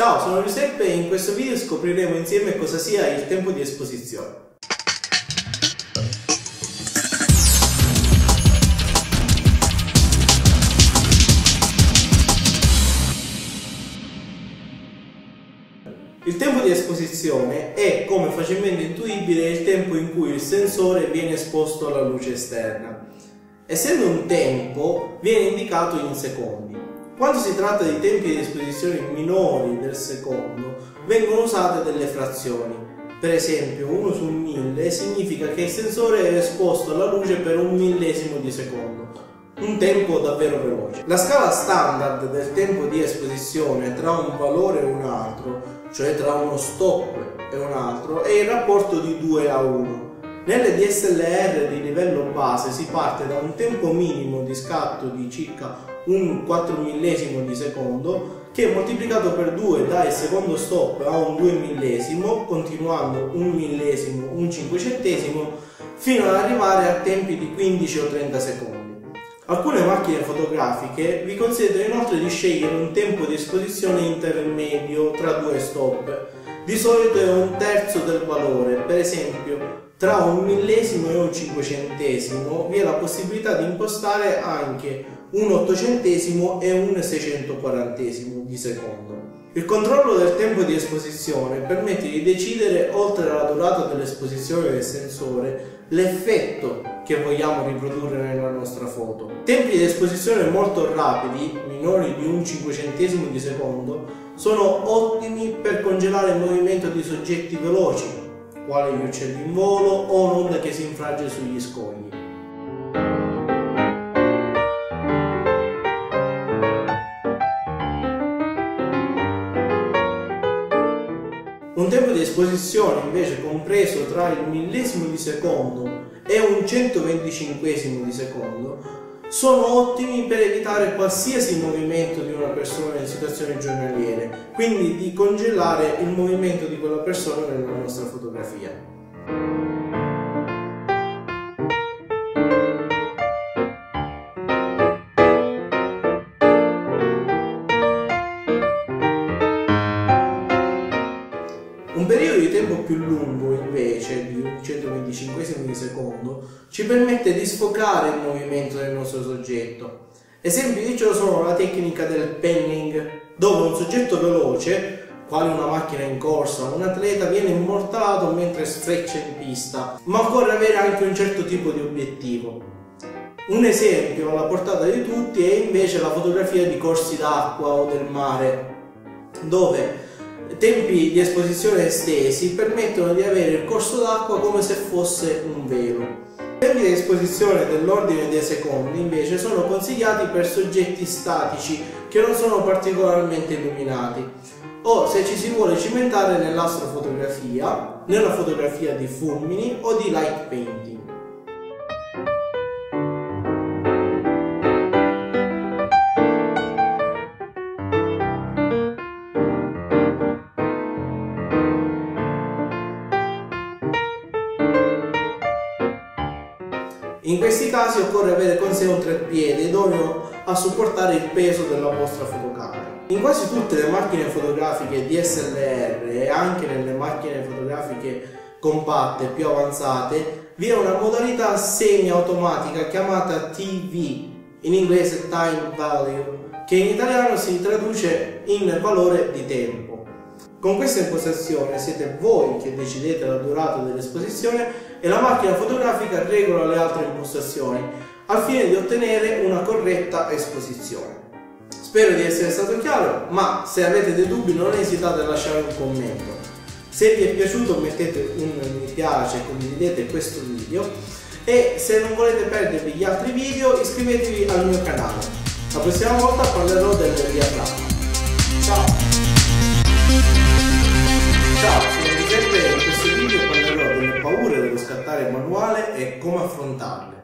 Ciao, sono Giuseppe e in questo video scopriremo insieme cosa sia il tempo di esposizione. Il tempo di esposizione è, come facilmente intuibile, il tempo in cui il sensore viene esposto alla luce esterna. Essendo un tempo, viene indicato in secondi. Quando si tratta di tempi di esposizione minori del secondo, vengono usate delle frazioni. Per esempio, 1 su 1000 significa che il sensore è esposto alla luce per 1/1000 di secondo, un tempo davvero veloce. La scala standard del tempo di esposizione tra un valore e un altro, cioè tra uno stop e un altro, è il rapporto di 2:1. Nelle DSLR di livello base si parte da un tempo minimo di scatto di circa un 4/1000 di secondo che moltiplicato per 2 dà il secondo stop a un 2/1000, continuando 1/1000, un 500, fino ad arrivare a tempi di 15 o 30 secondi. Alcune macchine fotografiche vi consentono inoltre di scegliere un tempo di esposizione intermedio tra due stop. Di solito è 1/3 del valore, per esempio tra 1/1000 e un 500 vi è la possibilità di impostare anche un 800 e un 640 di secondo. Il controllo del tempo di esposizione permette di decidere, oltre alla durata dell'esposizione del sensore, l'effetto che vogliamo riprodurre nella nostra foto. Tempi di esposizione molto rapidi, minori di un 500 di secondo, sono ottimi per congelare il movimento di soggetti veloci, quali gli uccelli in volo o un'onda che si infrange sugli scogli. Un tempo di esposizione invece compreso tra il millesimo di secondo e un 125esimo di secondo sono ottimi per evitare qualsiasi movimento di una persona in situazioni giornaliere, quindi di congelare il movimento di quella persona nella nostra fotografia. Un periodo di tempo più lungo, invece, di un 125esimo di secondo, ci permette di sfocare il movimento del nostro soggetto. Esempi di ciò sono la tecnica del panning, dove un soggetto veloce, quale una macchina in corsa o un atleta, viene immortalato mentre sfreccia in pista, ma occorre avere anche un certo tipo di obiettivo. Un esempio alla portata di tutti è invece la fotografia di corsi d'acqua o del mare, dove tempi di esposizione estesi permettono di avere il corso d'acqua come se fosse un velo. I tempi di esposizione dell'ordine dei secondi invece sono consigliati per soggetti statici che non sono particolarmente illuminati o se ci si vuole cimentare nell'astrofotografia, nella fotografia di fulmini o di light painting. In questi casi occorre avere con sé un treppiede idoneo a supportare il peso della vostra fotocamera. In quasi tutte le macchine fotografiche DSLR e anche nelle macchine fotografiche compatte più avanzate vi è una modalità semi-automatica chiamata TV, in inglese Time Value, che in italiano si traduce in valore di tempo. Con questa impostazione siete voi che decidete la durata dell'esposizione e la macchina fotografica regola le altre impostazioni al fine di ottenere una corretta esposizione. Spero di essere stato chiaro, ma se avete dei dubbi non esitate a lasciare un commento. Se vi è piaciuto mettete un mi piace, condividete questo video e se non volete perdervi gli altri video iscrivetevi al mio canale. La prossima volta parlerò del diaframma. Ciao! Ciao, sono Giuseppe e in questo video parlerò delle paure dello scattare manuale e come affrontarle.